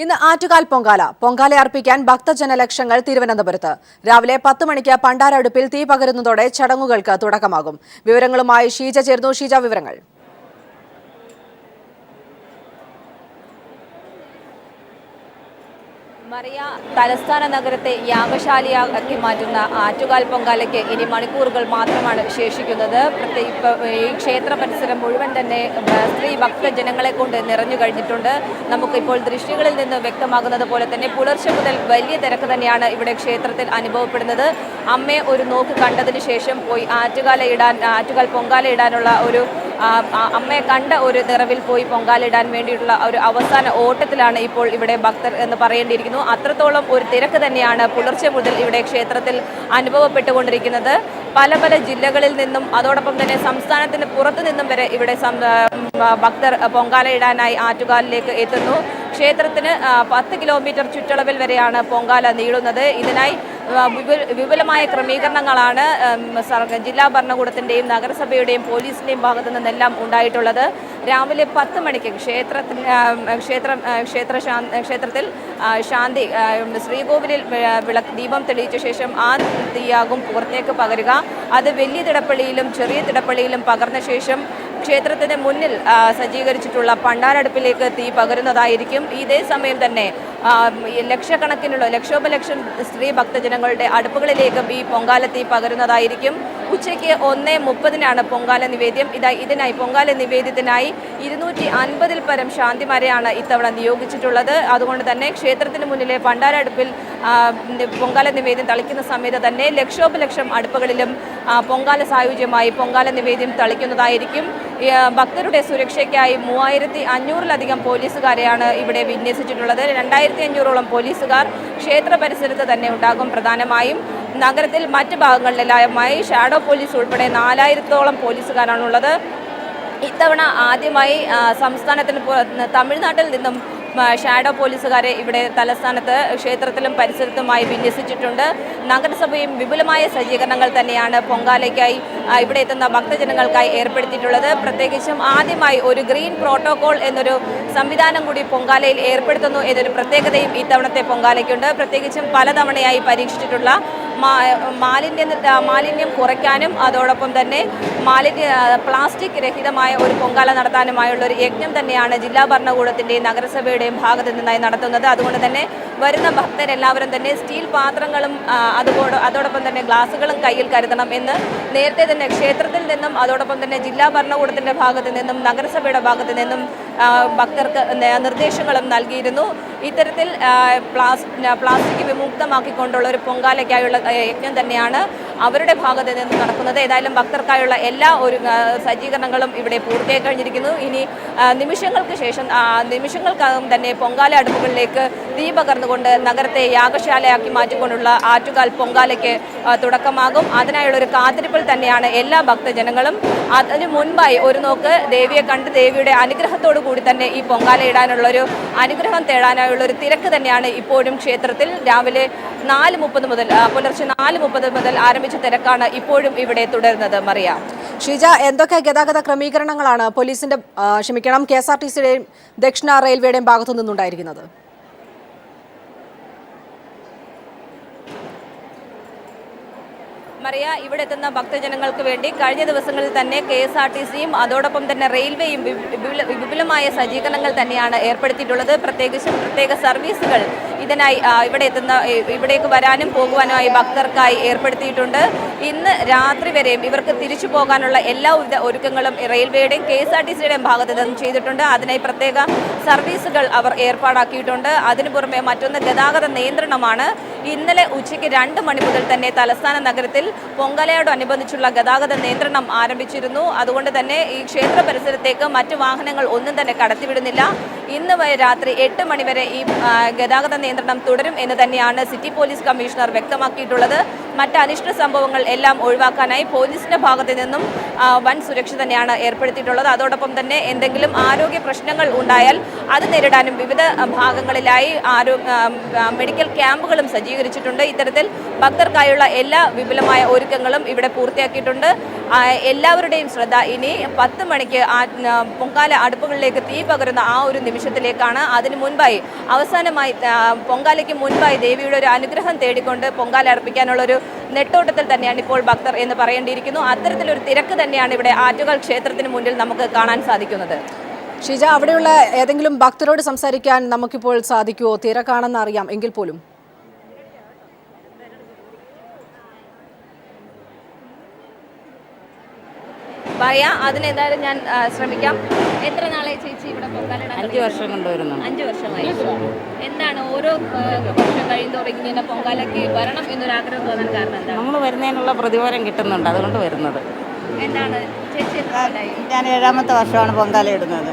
ഇന്ന് ആറ്റുകാൽ പൊങ്കാല. പൊങ്കാല അർപ്പിക്കാൻ ഭക്തജനലക്ഷങ്ങൾ തിരുവനന്തപുരത്ത്. രാവിലെ 10 മണിക്ക് പണ്ടാരടുപ്പിൽ തീ പകരുന്നതോടെ ചടങ്ങുകൾക്ക് തുടക്കമാകും. വിവരങ്ങളുമായി ഷീജ ചേർന്നു. ഷീജ, വിവരങ്ങൾ. മറിയ, തലസ്ഥാന നഗരത്തെ യാഗശാലയാക്കി മാറ്റുന്ന ആറ്റുകാൽ പൊങ്കാലയ്ക്ക് ഇനി മണിക്കൂറുകൾ മാത്രമാണ് ശേഷിക്കുന്നത്. ഈ ക്ഷേത്ര പരിസരം മുഴുവൻ തന്നെ സ്ത്രീ ഭക്തജനങ്ങളെ കൊണ്ട് നിറഞ്ഞു കഴിഞ്ഞിട്ടുണ്ട്. നമുക്കിപ്പോൾ ദൃശ്യങ്ങളിൽ നിന്ന് വ്യക്തമാകുന്നത് പോലെ തന്നെ പുലർച്ചെ മുതൽ വലിയ തിരക്ക് തന്നെയാണ് ഇവിടെ ക്ഷേത്രത്തിൽ അനുഭവപ്പെടുന്നത്. അമ്മയെ ഒരു നോക്ക് കണ്ടതിന് ശേഷം പോയി ആറ്റുകാൽ പൊങ്കാല ഇടാനുള്ള ഒരു അമ്മയെ കണ്ട ഒരു നിറവിൽ പോയി പൊങ്കാലിടാൻ വേണ്ടിയിട്ടുള്ള ഒരു അവസാന ഓട്ടത്തിലാണ് ഇപ്പോൾ ഇവിടെ ഭക്തർ എന്ന് പറയേണ്ടിയിരിക്കുന്നു. അത്രത്തോളം ഒരു തിരക്ക് തന്നെയാണ് പുലർച്ചെ മുതൽ ഇവിടെ ക്ഷേത്രത്തിൽ അനുഭവപ്പെട്ടുകൊണ്ടിരിക്കുന്നത്. പല പല ജില്ലകളിൽ നിന്നും അതോടൊപ്പം തന്നെ സംസ്ഥാനത്തിന് പുറത്തു നിന്നും വരെ ഇവിടെ ഭക്തർ പൊങ്കാലയിടാനായി ആറ്റുകാലിലേക്ക് എത്തുന്നു. ക്ഷേത്രത്തിന് 10 കിലോമീറ്റർ ചുറ്റളവിൽ വരെയാണ് പൊങ്കാല നീളുന്നത്. ഇതിനായി വിപുലമായ ക്രമീകരണങ്ങളാണ് ജില്ലാ ഭരണകൂടത്തിൻ്റെയും നഗരസഭയുടെയും പോലീസിൻ്റെയും ഭാഗത്തു നിന്നെല്ലാം ഉണ്ടായിട്ടുള്ളത്. രാവിലെ 10 മണിക്ക് ക്ഷേത്രത്തിൽ ശാന്തി ശ്രീകോവിലിൽ ദീപം തെളിയിച്ച ശേഷം ആ തീയാകും പുറത്തേക്ക് പകരുക. അത് വലിയ തിടപ്പള്ളിയിലും ചെറിയ തിടപ്പള്ളിയിലും പകർന്ന ശേഷം ക്ഷേത്രത്തിന് മുന്നിൽ സജ്ജീകരിച്ചിട്ടുള്ള പണ്ടാരടുപ്പിലേക്ക് തീ പകരുന്നതായിരിക്കും. ഇതേ സമയം തന്നെ ലക്ഷക്കണക്കിനുള്ള ലക്ഷോപലക്ഷം സ്ത്രീ ഭക്തജനങ്ങളുടെ അടുപ്പുകളിലേക്കും ഈ പൊങ്കാല തീ പകരുന്നതായിരിക്കും. ഉച്ചയ്ക്ക് 1:30 പൊങ്കാല നിവേദ്യം. ഇതിനായി പൊങ്കാല നിവേദ്യത്തിനായി 250-ൽ പരം ശാന്തിമാരെയാണ് ഇത്തവണ നിയോഗിച്ചിട്ടുള്ളത്. അതുകൊണ്ട് തന്നെ ക്ഷേത്രത്തിന് മുന്നിലെ പണ്ടാരടുപ്പിൽ പൊങ്കാല നിവേദ്യം തളിക്കുന്ന സമയത്ത് തന്നെ ലക്ഷോപലക്ഷം അടുപ്പുകളിലും പൊങ്കാല സായുജ്യമായി പൊങ്കാല നിവേദ്യം തളിക്കുന്നതായിരിക്കും. ഭക്തരുടെ സുരക്ഷയ്ക്കായി 3500-ലധികം പോലീസുകാരെയാണ് ഇവിടെ വിന്യസിച്ചിട്ടുള്ളത്. 2500-ഓളം പോലീസുകാർ ക്ഷേത്ര പരിസരത്ത് തന്നെ ഉണ്ടാകും. പ്രധാനമായും നഗരത്തിൽ മറ്റ് ഭാഗങ്ങളിലായി ഷാഡോ പോലീസ് ഉൾപ്പെടെ 4000-ഓളം പോലീസുകാരാണുള്ളത്. ഇത്തവണ ആദ്യമായി സംസ്ഥാനത്തിന് തമിഴ്നാട്ടിൽ നിന്നും ഷാഡോ പോലീസുകാരെ ഇവിടെ തലസ്ഥാനത്ത് ക്ഷേത്രത്തിലും പരിസരത്തുമായി വിന്യസിച്ചിട്ടുണ്ട്. നഗരസഭയും വിപുലമായ സജ്ജീകരണങ്ങൾ തന്നെയാണ് പൊങ്കാലയ്ക്കായി ഇവിടെ എത്തുന്ന ഭക്തജനങ്ങൾക്കായി ഏർപ്പെടുത്തിയിട്ടുള്ളത്. പ്രത്യേകിച്ചും ആദ്യമായി ഒരു ഗ്രീൻ പ്രോട്ടോകോൾ എന്നൊരു സംവിധാനം കൂടി പൊങ്കാലയിൽ ഏർപ്പെടുത്തുന്നു എന്നൊരു പ്രത്യേകതയും ഇത്തവണത്തെ പൊങ്കാലയ്ക്കുണ്ട്. പ്രത്യേകിച്ചും പലതവണയായി പരീക്ഷിച്ചിട്ടുള്ള മാലിന്യം കുറയ്ക്കാനും അതോടൊപ്പം തന്നെ പ്ലാസ്റ്റിക് രഹിതമായ ഒരു പൊങ്കാല നടത്താനുമായുള്ള ഒരു യജ്ഞം തന്നെയാണ് ജില്ലാ ഭരണകൂടത്തിൻ്റെയും നഗരസഭയുടെയും ഭാഗത്തു നിന്നായി നടത്തുന്നത്. അതുകൊണ്ട് തന്നെ വരുന്ന ഭക്തരെല്ലാവരും തന്നെ സ്റ്റീൽ പാത്രങ്ങളും അതോടൊപ്പം തന്നെ ഗ്ലാസുകളും കയ്യിൽ കരുതണം എന്ന് നേരത്തെ തന്നെ ക്ഷേത്രത്തിൽ നിന്നും അതോടൊപ്പം തന്നെ ജില്ലാ ഭരണകൂടത്തിൻ്റെ ഭാഗത്തു നിന്നും നഗരസഭയുടെ ഭാഗത്തു നിന്നും ഭക്തർക്ക് നിർദ്ദേശങ്ങളും നൽകിയിരുന്നു. ഇത്തരത്തിൽ പ്ലാസ്റ്റിക് വിമുക്തമാക്കിക്കൊണ്ടുള്ള ഒരു പൊങ്കാലയ്ക്കായുള്ള യജ്ഞം തന്നെയാണ് അവരുടെ ഭാഗത്ത് നിന്ന് നടക്കുന്നത്. ഏതായാലും ഭക്തർക്കായുള്ള എല്ലാ ഒരു സജ്ജീകരണങ്ങളും ഇവിടെ പൂർത്തിയായി കഴിഞ്ഞിരിക്കുന്നു. ഇനി നിമിഷങ്ങൾക്കകം തന്നെ പൊങ്കാല അടുപ്പുകളിലേക്ക് തീ പകർന്നുകൊണ്ട് നഗരത്തെ യാഗശാലയാക്കി മാറ്റിക്കൊണ്ടുള്ള ആറ്റുകാൽ പൊങ്കാലയ്ക്ക് തുടക്കമാകും. അതിനായുള്ള ഒരു കാത്തിരിപ്പിൽ തന്നെയാണ് എല്ലാ ഭക്തജനങ്ങളും. അതിനു മുൻപായി ഒരു നോക്ക് ദേവിയെ കണ്ട് ദേവിയുടെ അനുഗ്രഹത്തോടു കൂടി തന്നെ ഈ പൊങ്കാല ഇടാനുള്ളൊരു അനുഗ്രഹം തേടാനായുള്ള ഒരു തിരക്ക് തന്നെയാണ് ഇപ്പോഴും ക്ഷേത്രത്തിൽ. രാവിലെ 4:30 മുതൽ പുലർച്ചെ 4:30 മുതൽ ആരംഭിച്ച തിരക്കാണ് ഇപ്പോഴും ഇവിടെ തുടരുന്നത്. മറിയ, ഷീജ, എന്തൊക്കെ ഗതാഗത ക്രമീകരണങ്ങളാണ് KSRTCയുടെയും ദക്ഷിണ റെയിൽവേയുടെയും ഭാഗത്തു നിന്നുണ്ടായിരിക്കുന്നത്? മറിയ, ഇവിടെ എത്തുന്ന ഭക്തജനങ്ങൾക്ക് വേണ്ടി കഴിഞ്ഞ ദിവസങ്ങളിൽ തന്നെ KSRTCയും അതോടൊപ്പം തന്നെ റെയിൽവേയും വിപുലമായ സജ്ജീകരണങ്ങൾ തന്നെയാണ് ഏർപ്പെടുത്തിയിട്ടുള്ളത്. പ്രത്യേക സർവീസുകൾ ഇതിനായി ഇവിടേക്ക് വരാനും പോകുവാനുമായി ഭക്തർക്കായി ഏർപ്പെടുത്തിയിട്ടുണ്ട്. ഇന്ന് രാത്രി വരെയും ഇവർക്ക് തിരിച്ചു പോകാനുള്ള എല്ലാവിധ ഒരുക്കങ്ങളും റെയിൽവേയുടെയും KSRTCയുടെയും ഭാഗത്ത് നിന്നും ചെയ്തിട്ടുണ്ട്. അതിനായി പ്രത്യേക സർവീസുകൾ അവർ ഏർപ്പാടാക്കിയിട്ടുണ്ട്. അതിനു പുറമെ മറ്റൊന്ന് ഗതാഗത നിയന്ത്രണമാണ്. ഇന്നലെ ഉച്ചയ്ക്ക് 2 മണി മുതൽ തന്നെ തലസ്ഥാന നഗരത്തിൽ പൊങ്കാലയോടനുബന്ധിച്ചുള്ള ഗതാഗത നിയന്ത്രണം ആരംഭിച്ചിരുന്നു. അതുകൊണ്ട് തന്നെ ഈ ക്ഷേത്ര പരിസരത്തേക്ക് മറ്റ് വാഹനങ്ങൾ ഒന്നും തന്നെ കടത്തിവിടുന്നില്ല. ഇന്ന് രാത്രി 8 മണി വരെ ഈ ഗതാഗത നിയന്ത്രണം തുടരും എന്ന് തന്നെയാണ് സിറ്റി പോലീസ് കമ്മീഷണർ വ്യക്തമാക്കിയിട്ടുള്ളത്. മറ്റ് അനിഷ്ട സംഭവങ്ങൾ എല്ലാം ഒഴിവാക്കാനായി പോലീസിന്റെ ഭാഗത്തു നിന്നും വൻ സുരക്ഷ തന്നെയാണ് ഏർപ്പെടുത്തിയിട്ടുള്ളത്. അതോടൊപ്പം തന്നെ എന്തെങ്കിലും ആരോഗ്യ പ്രശ്നങ്ങൾ ഉണ്ടായാൽ അത് നേരിടാനും വിവിധ ഭാഗങ്ങളിലായി മെഡിക്കൽ ക്യാമ്പുകളും സജ്ജീകരിച്ചിട്ടുണ്ട്. ഇത്തരത്തിൽ ഭക്തർക്കായുള്ള എല്ലാ വിപുലമായ ഒരുക്കങ്ങളും ഇവിടെ പൂർത്തിയാക്കിയിട്ടുണ്ട്. എല്ലാവരുടെയും ശ്രദ്ധ ഇനി 10 മണിക്ക് പൊങ്കാല അടുപ്പുകളിലേക്ക് തീ പകരുന്ന ആ ഒരു നിമിഷത്തിലേക്കാണ്. അതിനു മുൻപായി അവസാനമായി പൊങ്കാലയ്ക്ക് മുൻപായി ദേവിയുടെ ഒരു അനുഗ്രഹം തേടിക്കൊണ്ട് പൊങ്കാല അർപ്പിക്കാനുള്ളൊരു നെട്ടോട്ടത്തിൽ തന്നെയാണ് ഇപ്പോൾ ഭക്തർ എന്ന് പറയേണ്ടിയിരിക്കുന്നു. അത്തരത്തിലൊരു തിരക്ക് തന്നെയാണ് ഇവിടെ ആറ്റുകാൽ ക്ഷേത്രത്തിന് മുന്നിൽ നമുക്ക് കാണാൻ സാധിക്കുന്നത്. ഷീജ, അവിടെയുള്ള ഏതെങ്കിലും ഭക്തരോട് സംസാരിക്കാൻ നമുക്കിപ്പോൾ സാധിക്കുമോ? തിരക്കാണെന്ന് അറിയാം എങ്കിൽ പോലും. പറയാം, അതിനെന്തായാലും ഞാൻ ശ്രമിക്കാം. എത്ര നാളെ ചേച്ചി ഇവിടെ പൊങ്കാല? 5 വർഷം കൊണ്ടുവരുന്നു. 5 വർഷമായി. എന്താണ് ഓരോ വർഷം കഴിയുന്നതോടെ ഇങ്ങനെ പൊങ്കാലയ്ക്ക് വരണം എന്നൊരാഗ്രഹം തോന്നാൻ കാരണം എന്താണ്? നമ്മൾ വരുന്നതിനുള്ള പ്രതിഫലം കിട്ടുന്നുണ്ട്, അതുകൊണ്ട് വരുന്നത്. എന്താണ് ചേച്ചി? ഞാൻ 7ാമത്തെ വർഷമാണ് പൊങ്കാല ഇടുന്നത്.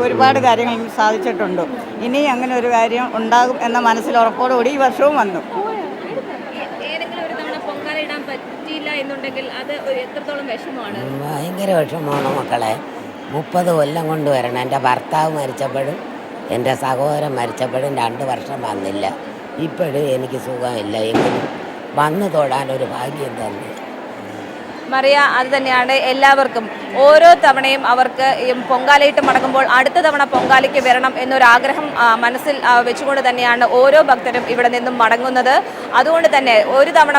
ഒരുപാട് കാര്യങ്ങൾ സാധിച്ചിട്ടുണ്ട്. ഇനി അങ്ങനെ ഒരു കാര്യം ഉണ്ടാകും എന്ന മനസ്സിൽ ഉറപ്പോടുകൂടി ഈ വർഷവും വന്നു. ഏതെങ്കിലും ഒരു തവണ പൊങ്കാല ഇടാൻ പറ്റിയില്ല എന്നുണ്ടെങ്കിൽ അത് എത്രത്തോളം വിഷമമാണ്? ഭയങ്കര വിഷമമാണ് മക്കളെ. 30 കൊല്ലം കൊണ്ട് വരണം. എൻ്റെ ഭർത്താവ് മരിച്ചപ്പോഴും എൻ്റെ സഹോദരൻ മരിച്ചപ്പോഴും 2 വർഷം വന്നില്ല. ഇപ്പോഴും എനിക്ക് സുഖമില്ല. എങ്കിലും വന്നു തൊടാനൊരു ഭാഗ്യം തന്നെ. മറിയ, അത് തന്നെയാണ് എല്ലാവർക്കും. ഓരോ തവണയും അവർക്ക് പൊങ്കാലയിട്ട് മടങ്ങുമ്പോൾ അടുത്ത തവണ പൊങ്കാലയ്ക്ക് വരണം എന്നൊരാഗ്രഹം മനസ്സിൽ വെച്ചുകൊണ്ട് തന്നെയാണ് ഓരോ ഭക്തരും ഇവിടെ നിന്നും മടങ്ങുന്നത്. അതുകൊണ്ട് തന്നെ ഒരു തവണ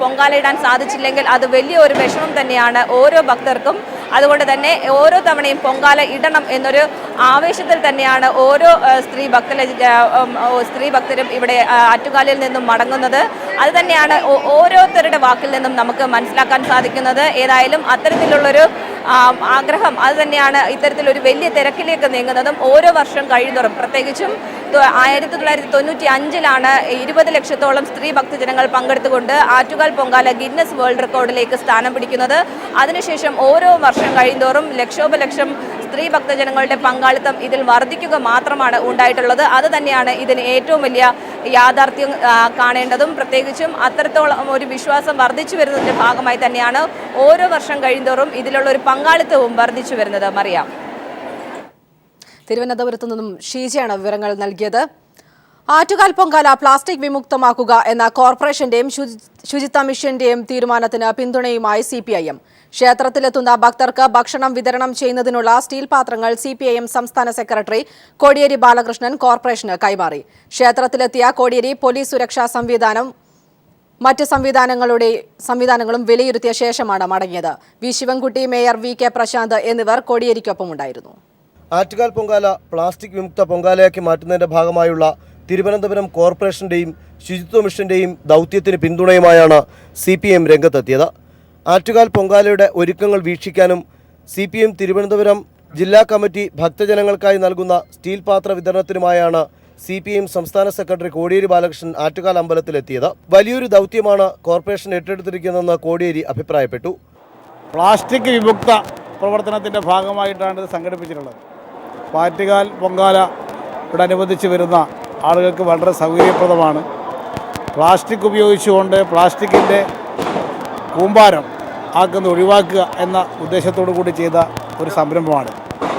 പൊങ്കാലയിടാൻ സാധിച്ചില്ലെങ്കിൽ അത് വലിയൊരു വിഷമം തന്നെയാണ് ഓരോ ഭക്തർക്കും. അതുകൊണ്ട് തന്നെ ഓരോ തവണയും പൊങ്കാല ഇടണം എന്നൊരു ആവേശത്തിൽ തന്നെയാണ് ഓരോ സ്ത്രീ ഭക്തരും ഇവിടെ ആറ്റുകാലിൽ നിന്നും മടങ്ങുന്നത്. അത് തന്നെയാണ് ഓരോരുത്തരുടെ വാക്കിൽ നിന്നും നമുക്ക് മനസ്സിലാക്കാൻ സാധിക്കുന്നത്. ഏതായാലും അത്തരത്തിലുള്ളൊരു ആഗ്രഹം അത് തന്നെയാണ് ഇത്തരത്തിലൊരു വലിയ തിരക്കിലേക്ക് നീങ്ങുന്നതും. ഓരോ വർഷം കഴിയുന്നതും, പ്രത്യേകിച്ചും 1995-ലാണ് 20 ലക്ഷത്തോളം സ്ത്രീ ഭക്തജനങ്ങൾ പങ്കെടുത്തുകൊണ്ട് ആറ്റുകാൽ പൊങ്കാല ഗിന്നസ് വേൾഡ് റെക്കോർഡിലേക്ക് സ്ഥാനം പിടിക്കുന്നത്. അതിനുശേഷം ഓരോ വർഷം കഴിയുന്തോറും ലക്ഷോപലക്ഷം സ്ത്രീ ഭക്തജനങ്ങളുടെ പങ്കാളിത്തം ഇതിൽ വർദ്ധിക്കുക മാത്രമാണ് ഉണ്ടായിട്ടുള്ളത്. അത് തന്നെയാണ് ഇതിന് ഏറ്റവും വലിയ യാഥാർത്ഥ്യം കാണേണ്ടതും. പ്രത്യേകിച്ചും അത്തരത്തോളം ഒരു വിശ്വാസം വർദ്ധിച്ചു വരുന്നതിൻ്റെ ഭാഗമായി തന്നെയാണ് ഓരോ വർഷം കഴിയുന്തോറും ഇതിലുള്ള ഒരു പങ്കാളിത്തവും വർദ്ധിച്ചു വരുന്നത്. മറിയാം, തിരുവനന്തപുരത്തു നിന്നും ഷീജയാണ് വിവരങ്ങൾ നൽകിയത്. ആറ്റുകാൽ പൊങ്കാല പ്ലാസ്റ്റിക് വിമുക്തമാക്കുക എന്ന കോർപ്പറേഷന്റെയും ശുചിത്വ മിഷന്റെയും തീരുമാനത്തിന് പിന്തുണയുമായി CPIM. ക്ഷേത്രത്തിലെത്തുന്ന ഭക്തർക്ക് ഭക്ഷണം വിതരണം ചെയ്യുന്നതിനുള്ള സ്റ്റീൽ പാത്രങ്ങൾ CPIM സംസ്ഥാന സെക്രട്ടറി കോടിയേരി ബാലകൃഷ്ണൻ കോർപ്പറേഷന് കൈമാറി. ക്ഷേത്രത്തിലെത്തിയ കോടിയേരി പോലീസ് സുരക്ഷാ സംവിധാനം മറ്റ് സംവിധാനങ്ങളും വിലയിരുത്തിയ ശേഷമാണ് മടങ്ങിയത്. വി ശിവൻകുട്ടി, മേയർ VK പ്രശാന്ത് എന്നിവർ കോടിയേരിക്കൊപ്പമുണ്ടായിരുന്നു. ആറ്റുകാൽ പൊങ്കാല പ്ലാസ്റ്റിക് വിമുക്ത പൊങ്കാലയാക്കി മാറ്റുന്നതിന്റെ ഭാഗമായുള്ള തിരുവനന്തപുരം കോർപ്പറേഷന്റെയും ശുചിത്വ മിഷന്റെയും ദൗത്യത്തിന് പിന്തുണയുമായാണ് CPIM രംഗത്തെത്തിയത്. ആറ്റുകാൽ പൊങ്കാലയുടെ ഒരുക്കങ്ങൾ വീക്ഷിക്കാനും CPIM തിരുവനന്തപുരം ജില്ലാ കമ്മിറ്റി ഭക്തജനങ്ങൾക്കായി നൽകുന്ന സ്റ്റീൽ പാത്ര വിതരണത്തിനുമായാണ് CPIM സംസ്ഥാന സെക്രട്ടറി കോടിയേരി ബാലകൃഷ്ണൻ ആറ്റുകാൽ അമ്പലത്തിലെത്തിയത്. വലിയൊരു ദൗത്യമാണ് കോർപ്പറേഷൻ ഏറ്റെടുത്തിരിക്കുന്നതെന്ന് കോടിയേരി അഭിപ്രായപ്പെട്ടു. പ്ലാസ്റ്റിക് വിമുക്ത പ്രവർത്തനത്തിൻ്റെ ഭാഗമായിട്ടാണ് ഇത് സംഘടിപ്പിച്ചിട്ടുള്ളത്. ആറ്റുകാൽ പൊങ്കാല ഇതോടനുബന്ധിച്ച് വരുന്ന ആളുകൾക്ക് വളരെ സൗകര്യപ്രദമാണ്. പ്ലാസ്റ്റിക് ഉപയോഗിച്ചുകൊണ്ട് പ്ലാസ്റ്റിക്കിൻ്റെ കൂമ്പാരം ഒഴിവാക്കുക എന്ന ഉദ്ദേശത്തോടു കൂടി ചെയ്ത ഒരു സംരംഭമാണ്.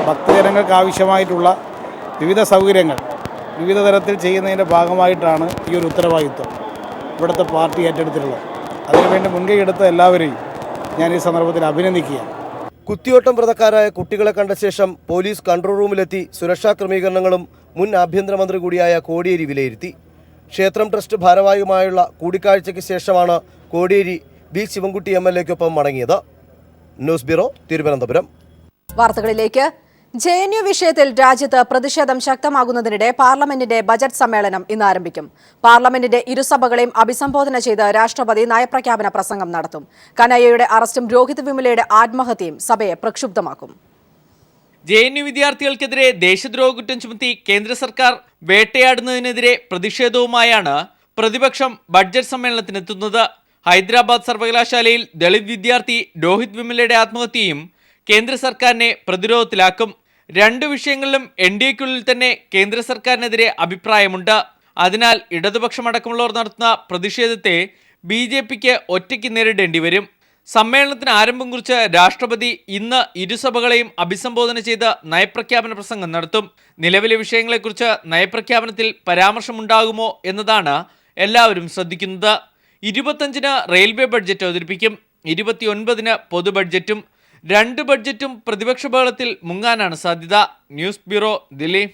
ഭക്തജനങ്ങൾക്ക് ആവശ്യമായിട്ടുള്ള വിവിധ സൗകര്യങ്ങൾ വിവിധ തരത്തിൽ ചെയ്യുന്നതിൻ്റെ ഭാഗമായിട്ടാണ് ഈ ഒരു ഉത്തരവാദിത്വം ഇവിടുത്തെ പാർട്ടി ഏറ്റെടുത്തിട്ടുള്ളത്. അതിനുവേണ്ടി മുൻകൈ എടുത്ത എല്ലാവരെയും ഞാൻ ഈ സന്ദർഭത്തിൽ അഭിനന്ദിക്കുകയാണ്. കുത്തിയോട്ടം വ്രതക്കാരായ കുട്ടികളെ കണ്ട ശേഷം പോലീസ് കൺട്രോൾ റൂമിലെത്തി സുരക്ഷാ ക്രമീകരണങ്ങളും മുൻ ആഭ്യന്തരമന്ത്രി കൂടിയായ കോടിയേരി വിലയിരുത്തി. ക്ഷേത്രം ട്രസ്റ്റ് ഭാരവാഹിയുമായുള്ള കൂടിക്കാഴ്ചയ്ക്ക് ശേഷമാണ് കോടിയേരി വി ശിവൻകുട്ടി MLAക്കൊപ്പം മടങ്ങിയത്. News bureau, Thiruvananthapuram. വാർത്തകളിലേക്ക്. JNU വിഷയത്തിൽ രാജ്യത്ത് പ്രതിഷേധം ശക്തമാകുന്നതിനിടെ പാർലമെന്റിന്റെ ബജറ്റ് സമ്മേളനം ഇന്ന് ആരംഭിക്കും. പാർലമെന്റിന്റെ ഇരുസഭകളെയും അഭിസംബോധന ചെയ്ത് രാഷ്ട്രപതി നയപ്രഖ്യാപന പ്രസംഗം നടത്തും. കനയ്യയുടെ അറസ്റ്റും രോഹിത് വിമലയുടെ ആത്മഹത്യയും സഭയെ പ്രക്ഷുബ്ധമാക്കും. JNU വിദ്യാർത്ഥികൾക്കെതിരെ ദേശദ്രോഹ കുറ്റം ചുമത്തി കേന്ദ്ര സർക്കാർ വേട്ടയാടുന്നതിനെതിരെ പ്രതിഷേധവുമായാണ് പ്രതിപക്ഷം ബഡ്ജറ്റ് സമ്മേളനത്തിനെത്തുന്നത്. ഹൈദരാബാദ് സർവകലാശാലയിൽ ദളിത് വിദ്യാർത്ഥി രോഹിത് വിമലയുടെ ആത്മഹത്യയും കേന്ദ്ര സർക്കാരിനെ പ്രതിരോധത്തിലാക്കും. 2 വിഷയങ്ങളിലും NDAയ്ക്കുള്ളിൽ തന്നെ കേന്ദ്ര സർക്കാരിനെതിരെ അഭിപ്രായമുണ്ട്. അതിനാൽ ഇടതുപക്ഷമടക്കമുള്ളവർ നടത്തുന്ന പ്രതിഷേധത്തെ BJPക്ക് ഒറ്റയ്ക്ക് നേരിടേണ്ടി വരും. സമ്മേളനത്തിന് ആരംഭം കുറിച്ച് രാഷ്ട്രപതി ഇന്ന് ഇരുസഭകളെയും അഭിസംബോധന ചെയ്ത് നയപ്രഖ്യാപന പ്രസംഗം നടത്തും. നിലവിലെ വിഷയങ്ങളെക്കുറിച്ച് നയപ്രഖ്യാപനത്തിൽ പരാമർശമുണ്ടാകുമോ എന്നതാണ് എല്ലാവരും ശ്രദ്ധിക്കുന്നത്. 25-ന് റെയിൽവേ ബഡ്ജറ്റ് അവതരിപ്പിക്കും. 29-ന് പൊതു ബഡ്ജറ്റും. 2 ബഡ്ജറ്റും പ്രതിപക്ഷ ബഹളത്തിൽ മുങ്ങാനാണ് സാധ്യത. News bureau, Delhi.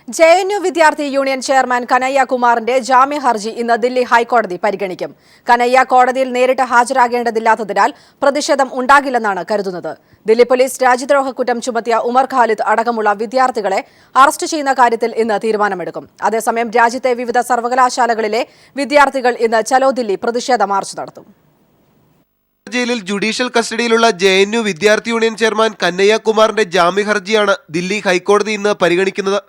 JNU വിദ്യാർത്ഥി യൂണിയൻ ചെയർമാൻ കനയ്യ കുമാറിന്റെ ജാമ്യ ഹർജി ഇന്ന് ദില്ലി ഹൈക്കോടതി പരിഗണിക്കും. കനയ്യ കോടതിയിൽ നേരിട്ട് ഹാജരാകേണ്ടതില്ലാത്തതിനാൽ പ്രതിഷേധം ഉണ്ടാകില്ലെന്നാണ് കരുതുന്നത്. ദില്ലി പോലീസ് രാജ്യദ്രോഹ കുറ്റം ചുമത്തിയ ഉമർ ഖാലിദ് അടക്കമുള്ള വിദ്യാർത്ഥികളെ അറസ്റ്റ് ചെയ്യുന്ന കാര്യത്തിൽ ഇന്ന് തീരുമാനമെടുക്കും. അതേസമയം രാജ്യത്തെ വിവിധ സർവകലാശാലകളിലെ വിദ്യാർത്ഥികൾ ഇന്ന് ചലോ ദില്ലി പ്രതിഷേധ മാർച്ച് നടത്തും. ജയിലിൽ ജുഡീഷ്യൽ കസ്റ്റഡിയിലുള്ള JNU വിദ്യാർത്ഥി യൂണിയൻ ചെയർമാൻ കനയ്യ കുമാറിന്റെ ജാമ്യ ഹർജിയാണ് ദില്ലി ഹൈക്കോടതി ഇന്ന് പരിഗണിക്കുന്നത്.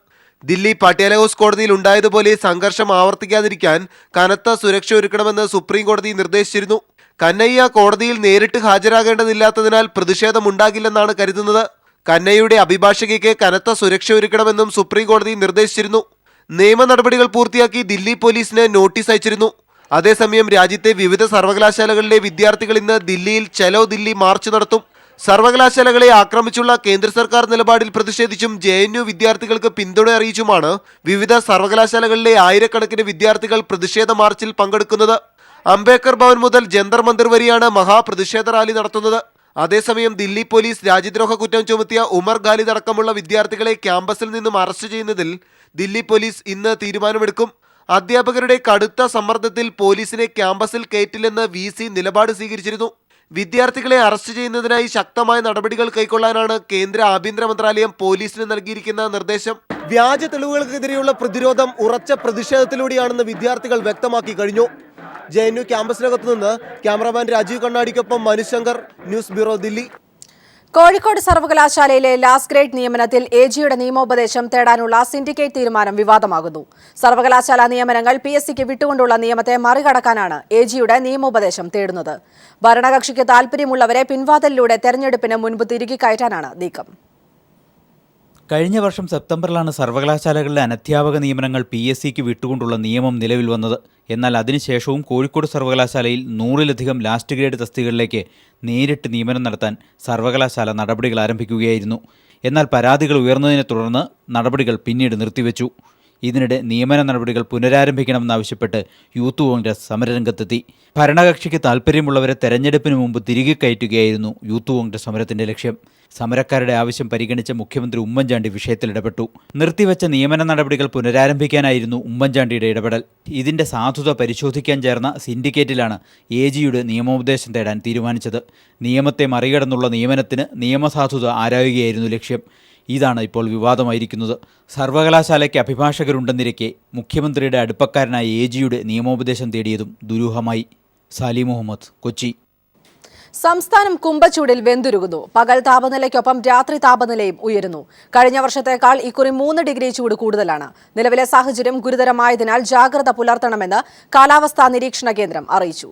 ദില്ലി പട്യാല ഹൗസ് കോടതിയിൽ ഉണ്ടായതുപോലെ സംഘർഷം ആവർത്തിക്കാതിരിക്കാൻ കനത്ത സുരക്ഷ ഒരുക്കണമെന്ന് സുപ്രീം കോടതി നിർദ്ദേശിച്ചിരുന്നു. കനയ്യ കോടതിയിൽ നേരിട്ട് ഹാജരാകേണ്ടതില്ലാത്തതിനാൽ പ്രതിഷേധമുണ്ടാകില്ലെന്നാണ് കരുതുന്നത്. കനയ്യയുടെ അഭിഭാഷകയ്ക്ക് കനത്ത സുരക്ഷ ഒരുക്കണമെന്നും സുപ്രീം കോടതി നിർദ്ദേശിച്ചിരുന്നു. നിയമ നടപടികൾ പൂർത്തിയാക്കി ദില്ലി പോലീസിന് നോട്ടീസ് അയച്ചിരുന്നു. അതേസമയം രാജ്യത്തെ വിവിധ സർവകലാശാലകളിലെ വിദ്യാർത്ഥികൾ ഇന്ന് ദില്ലിയിൽ ചലോ ദില്ലി മാർച്ച് നടത്തും. സർവകലാശാലകളെ ആക്രമിച്ചുള്ള കേന്ദ്ര സർക്കാർ നിലപാടിൽ പ്രതിഷേധിച്ചും JNU വിദ്യാർത്ഥികൾക്ക് പിന്തുണ അറിയിച്ചുമാണ് വിവിധ സർവകലാശാലകളിലെ ആയിരക്കണക്കിന് വിദ്യാർത്ഥികൾ പ്രതിഷേധ മാർച്ചിൽ പങ്കെടുക്കുന്നത്. അംബേദ്കർ ഭവൻ മുതൽ ജന്തർ മന്ദിർ വരെയാണ് മഹാപ്രതിഷേധ റാലി നടത്തുന്നത്. അതേസമയം ദില്ലി പോലീസ് രാജ്യദ്രോഹ കുറ്റം ചുമത്തിയ ഉമർ ഖാലിദ് അടക്കമുള്ള വിദ്യാർത്ഥികളെ ക്യാമ്പസിൽ നിന്നും അറസ്റ്റ് ചെയ്യുന്നതിൽ ദില്ലി പോലീസ് ഇന്ന് തീരുമാനമെടുക്കും. അധ്യാപകരുടെ കടുത്ത സമ്മർദ്ദത്തിൽ പോലീസിനെ ക്യാമ്പസിൽ കയറ്റില്ലെന്ന് VC നിലപാട് സ്വീകരിച്ചിരുന്നു. വിദ്യാർത്ഥികളെ അറസ്റ്റ് ചെയ്യുന്നതിനായി ശക്തമായ നടപടികൾ കൈക്കൊള്ളാനാണ് കേന്ദ്ര ആഭ്യന്തര മന്ത്രാലയം പോലീസിന് നൽകിയിരിക്കുന്ന നിർദ്ദേശം. വ്യാജ തെളിവുകൾക്കെതിരെയുള്ള പ്രതിരോധം ഉറച്ച പ്രതിഷേധത്തിലൂടെയാണെന്ന് വിദ്യാർത്ഥികൾ വ്യക്തമാക്കി കഴിഞ്ഞു. JNU ക്യാമ്പസിനകത്തു നിന്ന് ക്യാമറാമാൻ രാജീവ് കണ്ണാടിക്കൊപ്പം മനുശങ്കർ, ന്യൂസ് ബ്യൂറോ, ദില്ലി. കോഴിക്കോട് സർവകലാശാലയിലെ ലാസ്റ്റ് ഗ്രേഡ് നിയമനത്തിൽ AGയുടെ നിയമോപദേശം തേടാനുള്ള സിൻഡിക്കേറ്റ് തീരുമാനം വിവാദമാകുന്നു. സർവകലാശാല നിയമനങ്ങൾ PSCക്ക് വിട്ടുകൊണ്ടുള്ള നിയമത്തെ മറികടക്കാനാണ് AGയുടെ നിയമോപദേശം തേടുന്നത്. ഭരണകക്ഷിക്ക് താൽപര്യമുള്ളവരെ പിൻവാതിലിലൂടെ തെരഞ്ഞെടുപ്പിന് മുൻപ് തിരികെ കയറ്റാനാണ് നീക്കം. കഴിഞ്ഞ വർഷം സെപ്റ്റംബറിലാണ് സർവകലാശാലകളിലെ അനധ്യാപക നിയമനങ്ങൾ PSCക്ക് വിട്ടുകൊണ്ടുള്ള നിയമം നിലവിൽ വന്നത്. എന്നാൽ അതിനുശേഷവും കോഴിക്കോട് സർവകലാശാലയിൽ 100-ലധികം ലാസ്റ്റ് ഗ്രേഡ് തസ്തികകളിലേക്ക് നേരിട്ട് നിയമനം നടത്താൻ സർവകലാശാല നടപടികൾ ആരംഭിക്കുകയായിരുന്നു. എന്നാൽ പരാതികൾ ഉയർന്നതിനെ തുടർന്ന് നടപടികൾ പിന്നീട് നിർത്തിവെച്ചു. ഇതിനിടെ നിയമന നടപടികൾ പുനരാരംഭിക്കണമെന്നാവശ്യപ്പെട്ട് യൂത്ത് കോൺഗ്രസ് സമരരംഗത്തെത്തി. ഭരണകക്ഷിക്ക് താൽപ്പര്യമുള്ളവരെ തെരഞ്ഞെടുപ്പിന് മുമ്പ് തിരികെ കയറ്റുകയായിരുന്നു യൂത്ത് കോൺഗ്രസ് സമരത്തിന്റെ ലക്ഷ്യം. സമരക്കാരുടെ ആവശ്യം പരിഗണിച്ച മുഖ്യമന്ത്രി ഉമ്മൻചാണ്ടി വിഷയത്തിൽ ഇടപെട്ടു. നിർത്തിവെച്ച നിയമന നടപടികൾ പുനരാരംഭിക്കാനായിരുന്നു ഉമ്മൻചാണ്ടിയുടെ ഇടപെടൽ. ഇതിന്റെ സാധുത പരിശോധിക്കാൻ ചേർന്ന സിൻഡിക്കേറ്റിലാണ് AGയുടെ നിയമോപദേശം തേടാൻ തീരുമാനിച്ചത്. നിയമത്തെ മറികടന്നുള്ള നിയമനത്തിന് നിയമസാധുത ആരായുകയായിരുന്നു ലക്ഷ്യം. ഇതാണ് ഇപ്പോൾ വിവാദമായിരിക്കുന്നത്. സർവകലാശാലയ്ക്ക് അഭിഭാഷകരുണ്ടെന്നിരിക്കെ മുഖ്യമന്ത്രിയുടെ അടുപ്പക്കാരനായ AGയുടെ നിയമോപദേശം തേടിയതും ദുരൂഹമായി. സാലി മുഹമ്മദ്, കൊച്ചി. സംസ്ഥാനം കുംഭച്ചൂടിൽ വെന്തുരുകുന്നു. പകൽ താപനിലയ്ക്കൊപ്പം രാത്രി താപനിലയും ഉയരുന്നു. കഴിഞ്ഞ വർഷത്തേക്കാൾ ഇക്കുറി 3 ഡിഗ്രി ചൂട് കൂടുതലാണ്. നിലവിലെ സാഹചര്യം ഗുരുതരമായതിനാൽ ജാഗ്രത പുലർത്തണമെന്ന് കാലാവസ്ഥാ നിരീക്ഷണ കേന്ദ്രം അറിയിച്ചു.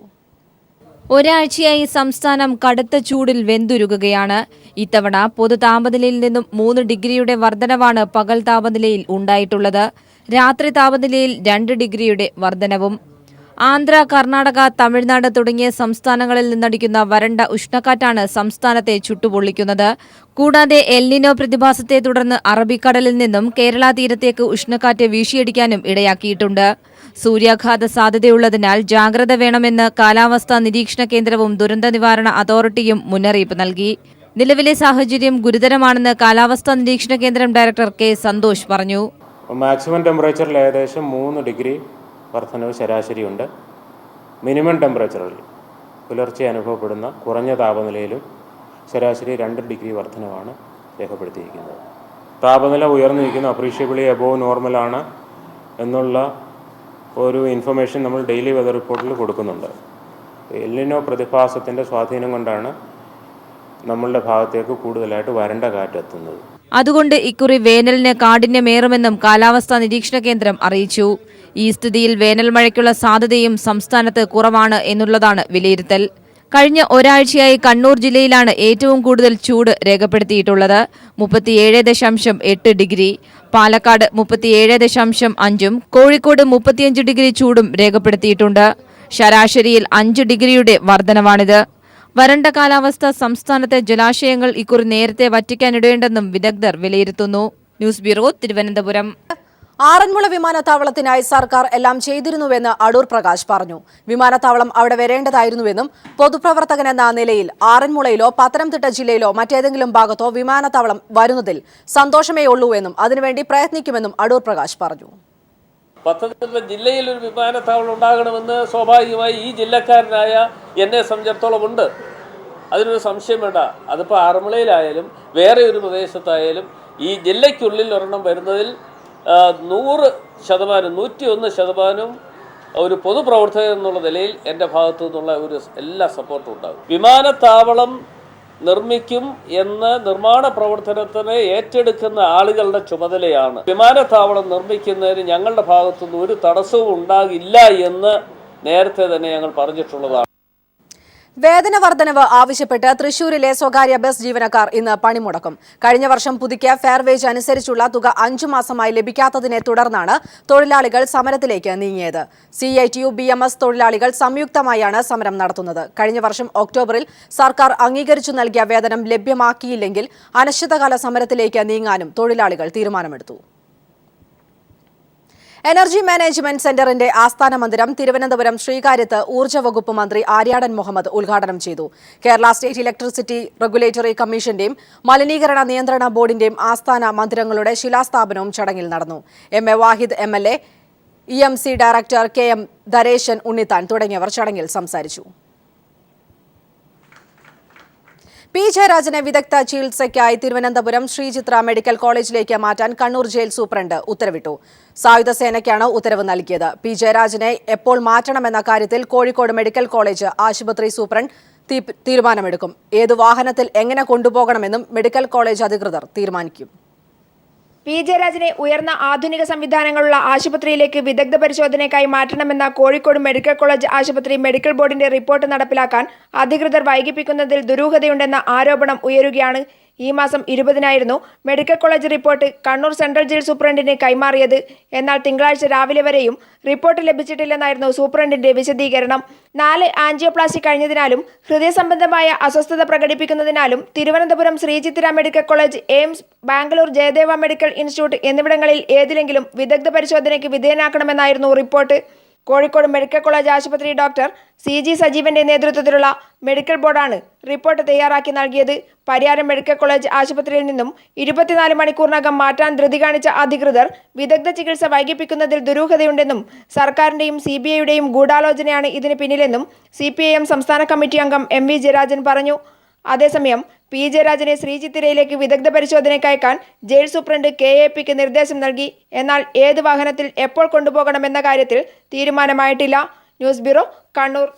ഒരാഴ്ചയായി സംസ്ഥാനം കടുത്ത ചൂടിൽ വെന്തുരുകുകയാണ്. ഇത്തവണ പൊതു താപനിലയിൽ നിന്നും 3 ഡിഗ്രിയുടെ വർധനവാണ് പകൽ താപനിലയിൽ ഉണ്ടായിട്ടുള്ളത്. രാത്രി താപനിലയിൽ 2 ഡിഗ്രിയുടെ വർധനവും. ആന്ധ്ര, കർണാടക, തമിഴ്നാട് തുടങ്ങിയ സംസ്ഥാനങ്ങളിൽ നിന്നടിക്കുന്ന വരണ്ട ഉഷ്ണക്കാറ്റാണ് സംസ്ഥാനത്തെ ചുട്ടുപൊള്ളിക്കുന്നത്. കൂടാതെ എൽനിനോ പ്രതിഭാസത്തെ തുടർന്ന് അറബിക്കടലിൽ നിന്നും കേരള തീരത്തേക്ക് ഉഷ്ണക്കാറ്റ് വീശിയടിക്കാനും ഇടയാക്കിയിട്ടുണ്ട്. സൂര്യാഘാത സാധ്യതയുള്ളതിനാൽ ജാഗ്രത വേണമെന്ന് കാലാവസ്ഥാ നിരീക്ഷണ കേന്ദ്രവും ദുരന്ത നിവാരണ അതോറിറ്റിയും മുന്നറിയിപ്പ് നൽകി. നിലവിലെ സാഹചര്യം ഗുരുതരമാണെന്ന് കാലാവസ്ഥാ നിരീക്ഷണ കേന്ദ്രം ഡയറക്ടർ K. സന്തോഷ് പറഞ്ഞു. മാക്സിമം ടെമ്പറേച്ചറിൽ ഏകദേശം 3 ഡിഗ്രി വർധനവ് ശരാശരിയുണ്ട്. മിനിമം ടെമ്പറേച്ചറിൽ പുലർച്ചെ അനുഭവപ്പെടുന്ന കുറഞ്ഞ താപനിലയിലും ശരാശരി 2 ഡിഗ്രി വർധനവാണ് രേഖപ്പെടുത്തിയിരിക്കുന്നത്. താപനില ഉയർന്നിരിക്കുന്ന അപ്രീഷ്യബിളി എബോവ് നോർമലാണ് എന്നുള്ള ഒരു ഇൻഫർമേഷൻ നമ്മൾ ഡെയിലി വെതർ റിപ്പോർട്ടിൽ കൊടുക്കുന്നുണ്ട്. എൽനിനോ പ്രതിഭാസത്തിൻ്റെ സ്വാധീനം കൊണ്ടാണ് നമ്മളുടെ ഭാഗത്തേക്ക് കൂടുതലായിട്ട് വരണ്ട കാറ്റെത്തുന്നത്. അതുകൊണ്ട് ഇക്കുറി വേനലിന് കാഠിന്യമേറുമെന്നും കാലാവസ്ഥാ നിരീക്ഷണ കേന്ദ്രം അറിയിച്ചു. ഈ സ്ഥിതിയിൽ വേനൽ മഴയ്ക്കുള്ള സാധ്യതയും സംസ്ഥാനത്ത് കുറവാണ് എന്നുള്ളതാണ് വിലയിരുത്തൽ. കഴിഞ്ഞ ഒരാഴ്ചയായി കണ്ണൂർ ജില്ലയിലാണ് ഏറ്റവും കൂടുതൽ ചൂട് രേഖപ്പെടുത്തിയിട്ടുള്ളത്. 37.8 ഡിഗ്രി. പാലക്കാട് 37.5, കോഴിക്കോട് 35 ഡിഗ്രി ചൂടും രേഖപ്പെടുത്തിയിട്ടുണ്ട്. ശരാശരിയിൽ 5 ഡിഗ്രിയുടെ വർധനവാണിത്. വരണ്ട കാലാവസ്ഥ സംസ്ഥാനത്തെ ജലാശയങ്ങൾ ഇക്കുറി നേരത്തെ വറ്റിക്കാനിടയുണ്ടെന്നും വിദഗ്ധർ വിലയിരുത്തുന്നു. News bureau, Thiruvananthapuram. ആറന്മുള വിമാനത്താവളത്തിനായി സർക്കാർ എല്ലാം ചെയ്തിരുന്നുവെന്ന് അടൂർ പ്രകാശ് പറഞ്ഞു. വിമാനത്താവളം അവിടെ വരേണ്ടതായിരുന്നുവെന്നും പൊതുപ്രവർത്തകനെന്ന നിലയിൽ ആറന്മുളയിലോ പത്തനംതിട്ട ജില്ലയിലോ മറ്റേതെങ്കിലും ഭാഗത്തോ വിമാനത്താവളം വരുന്നതിൽ സന്തോഷമേ ഉള്ളൂവെന്നും അതിനുവേണ്ടി പ്രയത്നിക്കുമെന്നും അടൂർ പ്രകാശ് പറഞ്ഞു. പത്തനംതിട്ട ജില്ലയിൽ ഒരു വിമാനത്താവളം ഉണ്ടാകണമെന്ന് സ്വാഭാവികമായി ഈ ജില്ലക്കാരനായ എന്നെ സംബന്ധിച്ചിടത്തോളം ഉണ്ട്. അതിനൊരു സംശയം വേണ്ട. അതിപ്പോൾ ആറന്മുളയിലായാലും വേറെ ഒരു പ്രദേശത്തായാലും ഈ ജില്ലയ്ക്കുള്ളിൽ ഒരെണ്ണം വരുന്നതിൽ 100%, 101% ഒരു പൊതുപ്രവർത്തകൻ എന്നുള്ള നിലയിൽ എൻ്റെ ഭാഗത്തു നിന്നുള്ള ഒരു എല്ലാ സപ്പോർട്ടും ഉണ്ടാകും. വിമാനത്താവളം നിർമ്മിക്കും എന്ന് നിർമ്മാണ പ്രവർത്തനത്തിനെ ഏറ്റെടുക്കുന്ന ആളുകളുടെ ചുമതലയാണ്. വിമാനത്താവളം നിർമ്മിക്കുന്നതിന് ഞങ്ങളുടെ ഭാഗത്തുനിന്ന് ഒരു തടസ്സവും ഉണ്ടാകില്ല എന്ന് നേരത്തെ തന്നെ ഞങ്ങൾ പറഞ്ഞിട്ടുള്ളതാണ്. വേതന വർധനവ് ആവശ്യപ്പെട്ട് തൃശൂരിലെ സ്വകാര്യ ബസ് ജീവനക്കാർ ഇന്ന് പണിമുടക്കും. കഴിഞ്ഞ വർഷം പുതുക്കിയ ഫെയർ വേജ് അനുസരിച്ചുള്ള തുക 5 മാസമായി ലഭിക്കാത്തതിനെ തുടർന്നാണ് തൊഴിലാളികൾ സമരത്തിലേക്ക് നീങ്ങിയത്. CITU BMS തൊഴിലാളികൾ സംയുക്തമായാണ് സമരം നടത്തുന്നത്. കഴിഞ്ഞ വർഷം ഒക്ടോബറിൽ സർക്കാർ അംഗീകരിച്ചു നൽകിയ വേതനം ലഭ്യമാക്കിയില്ലെങ്കിൽ അനിശ്ചിതകാല സമരത്തിലേക്ക് നീങ്ങാനും തൊഴിലാളികൾ തീരുമാനമെടുത്തു. എനർജി മാനേജ്മെന്റ് സെന്ററിന്റെ ആസ്ഥാന മന്ദിരം തിരുവനന്തപുരം ശ്രീകാര്യത്ത് ഊർജ്ജ വകുപ്പ് മന്ത്രി ആര്യാടൻ മുഹമ്മദ് ഉദ്ഘാടനം ചെയ്തു. കേരള സ്റ്റേറ്റ് ഇലക്ട്രിസിറ്റി റെഗുലേറ്ററി കമ്മീഷന്റെയും മലിനീകരണ നിയന്ത്രണ ബോർഡിന്റെയും ആസ്ഥാന മന്ദിരങ്ങളുടെ ശിലാസ്ഥാപനവും ചടങ്ങിൽ നടന്നു. MA Wahid MLA, EMC director KM Dhareshan Unnithan തുടങ്ങിയവർ ചടങ്ങിൽ സംസാരിച്ചു. P. ജയരാജനെ വിദഗ്ധ ചികിത്സയ്ക്കായി തിരുവനന്തപുരം ശ്രീചിത്ര മെഡിക്കൽ കോളേജിലേക്ക് മാറ്റാൻ കണ്ണൂർ ജയിൽ സൂപ്രണ്ട് ഉത്തരവിട്ടു. സായുധ സേനയ്ക്കാണ് ഉത്തരവ് നൽകിയത്. P. ജയരാജനെ എപ്പോൾ മാറ്റണമെന്ന കാര്യത്തിൽ കോഴിക്കോട് മെഡിക്കൽ കോളേജ് ആശുപത്രി സൂപ്രണ്ട് തീരുമാനമെടുക്കും. ഏതു വാഹനത്തിൽ എങ്ങനെ കൊണ്ടുപോകണമെന്നും മെഡിക്കൽ കോളേജ് അധികൃതർ തീരുമാനിക്കും. P. ജയരാജനെ ഉയർന്ന ആധുനിക സംവിധാനങ്ങളുള്ള ആശുപത്രിയിലേക്ക് വിദഗ്ധ പരിശോധനയ്ക്കായി മാറ്റണമെന്ന കോഴിക്കോട് മെഡിക്കൽ കോളേജ് ആശുപത്രി മെഡിക്കൽ ബോർഡിന്റെ റിപ്പോർട്ട് നടപ്പിലാക്കാൻ അധികൃതർ വൈകിപ്പിക്കുന്നതിൽ ദുരൂഹതയുണ്ടെന്ന ആരോപണം ഉയരുകയാണ്. ഈ മാസം 20-നായിരുന്നു medical college report Kannur central jail സൂപ്രണ്ടിന് കൈമാറിയത്. എന്നാൽ തിങ്കളാഴ്ച രാവിലെ വരെയും റിപ്പോർട്ട് ലഭിച്ചിട്ടില്ലെന്നായിരുന്നു സൂപ്രണ്ടിന്റെ വിശദീകരണം. 4 ആൻജിയോപ്ലാസ്റ്റി കഴിഞ്ഞതിനാലും ഹൃദയ സംബന്ധമായ അസ്വസ്ഥത പ്രകടിപ്പിക്കുന്നതിനാലും Thiruvananthapuram Sree Chitra medical college, AIIMS, Bangalore Jayadeva medical institute എന്നിവിടങ്ങളിൽ ഏതിലെങ്കിലും വിദഗ്ധ പരിശോധനയ്ക്ക് വിധേയനാക്കണമെന്നായിരുന്നു റിപ്പോർട്ട്. കോഴിക്കോട് മെഡിക്കൽ കോളേജ് ആശുപത്രി ഡോക്ടർ CG സജീവന്റെ നേതൃത്വത്തിലുള്ള മെഡിക്കൽ ബോർഡാണ് റിപ്പോർട്ട് തയ്യാറാക്കി നൽകിയത്. പരിയാരം മെഡിക്കൽ കോളേജ് ആശുപത്രിയിൽ നിന്നും 24 മണിക്കൂറിനകം മാറ്റാൻ ധൃതി കാണിച്ച അധികൃതർ വിദഗ്ധ ചികിത്സ വൈകിപ്പിക്കുന്നതിൽ ദുരൂഹതയുണ്ടെന്നും സർക്കാരിന്റെയും CBIയുടെയും ഗൂഢാലോചനയാണ് ഇതിന് പിന്നിലെന്നും CPIM സംസ്ഥാന കമ്മിറ്റി അംഗം MV ജയരാജൻ പറഞ്ഞു. അതേസമയം P. ജയരാജനെ ശ്രീചിത്തിരയിലേക്ക് വിദഗ്ധ പരിശോധനയ്ക്ക് അയക്കാൻ ജയിൽ സൂപ്രണ്ട് KAPക്ക് നിർദ്ദേശം നൽകി. എന്നാൽ ഏത് വാഹനത്തിൽ എപ്പോൾ കൊണ്ടുപോകണമെന്ന കാര്യത്തിൽ തീരുമാനമായിട്ടില്ല. News bureau, Kannur.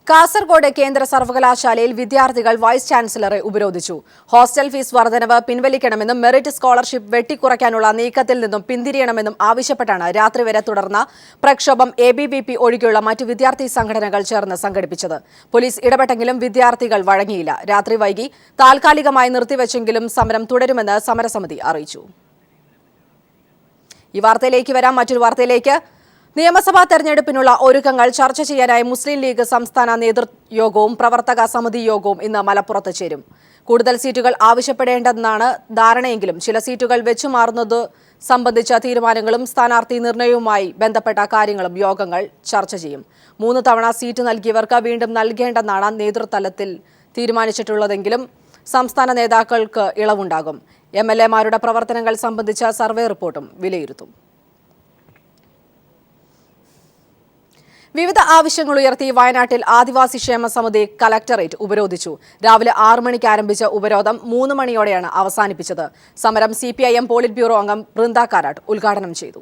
കാസർഗോഡ് കേന്ദ്ര സർവകലാശാലയിൽ വിദ്യാർത്ഥികൾ വൈസ് ചാൻസലറെ ഉപരോധിച്ചു. ഹോസ്റ്റൽ ഫീസ് വർധനവ് പിൻവലിക്കണമെന്നും മെറിറ്റ് സ്കോളർഷിപ്പ് വെട്ടിക്കുറയ്ക്കാനുള്ള നീക്കത്തിൽ നിന്നും പിന്തിരിയണമെന്നും ആവശ്യപ്പെട്ടാണ് രാത്രി വരെ തുടർന്ന പ്രക്ഷോഭം ABVP ഒഴികെയുള്ള മറ്റ് വിദ്യാർത്ഥി സംഘടനകൾ ചേർന്ന് സംഘടിപ്പിച്ചത്. പോലീസ് ഇടപെട്ടെങ്കിലും വിദ്യാർത്ഥികൾ വഴങ്ങിയില്ല. രാത്രി വൈകി താൽക്കാലികമായി നിർത്തിവെച്ചെങ്കിലും സമരം തുടരുമെന്ന് സമരസമിതി അറിയിച്ചു. ഈ വാർത്തയിലേക്ക് വരാം. മറ്റൊരു വാർത്തയിലേക്ക്. നിയമസഭാ തെരഞ്ഞെടുപ്പിനുള്ള ഒരുക്കങ്ങൾ ചർച്ച ചെയ്യാനായി മുസ്ലിം ലീഗ് സംസ്ഥാന നേതൃയോഗവും പ്രവർത്തക സമിതി യോഗവും ഇന്ന് മലപ്പുറത്ത് ചേരും. കൂടുതൽ സീറ്റുകൾ ആവശ്യപ്പെടേണ്ടെന്നാണ് ധാരണയെങ്കിലും ചില സീറ്റുകൾ വെച്ചുമാറുന്നത് സംബന്ധിച്ച തീരുമാനങ്ങളും സ്ഥാനാർത്ഥി നിർണയവുമായി ബന്ധപ്പെട്ട കാര്യങ്ങളും യോഗങ്ങൾ ചർച്ച ചെയ്യും. 3 തവണ സീറ്റ് നൽകിയവർക്ക് വീണ്ടും നൽകേണ്ടെന്നാണ് നേതൃതലത്തിൽ തീരുമാനിച്ചിട്ടുള്ളതെങ്കിലും സംസ്ഥാന നേതാക്കൾക്ക് ഇളവുണ്ടാകും. MLAമാരുടെ പ്രവർത്തനങ്ങൾ സംബന്ധിച്ച സർവേ റിപ്പോർട്ടും വിലയിരുത്തും. വിവിധ ആവശ്യങ്ങൾ ഉയർത്തി വയനാട്ടിൽ ആദിവാസി ക്ഷേമ സമിതി കലക്ടറേറ്റ് ഉപരോധിച്ചു. രാവിലെ 6 മണിക്ക് ആരംഭിച്ച ഉപരോധം 3 മണിയോടെയാണ് അവസാനിപ്പിച്ചത്. സമരം CPIM പോളിറ്റ് ബ്യൂറോ അംഗം ബൃന്ദ കാരാട്ട് ഉദ്ഘാടനം ചെയ്തു.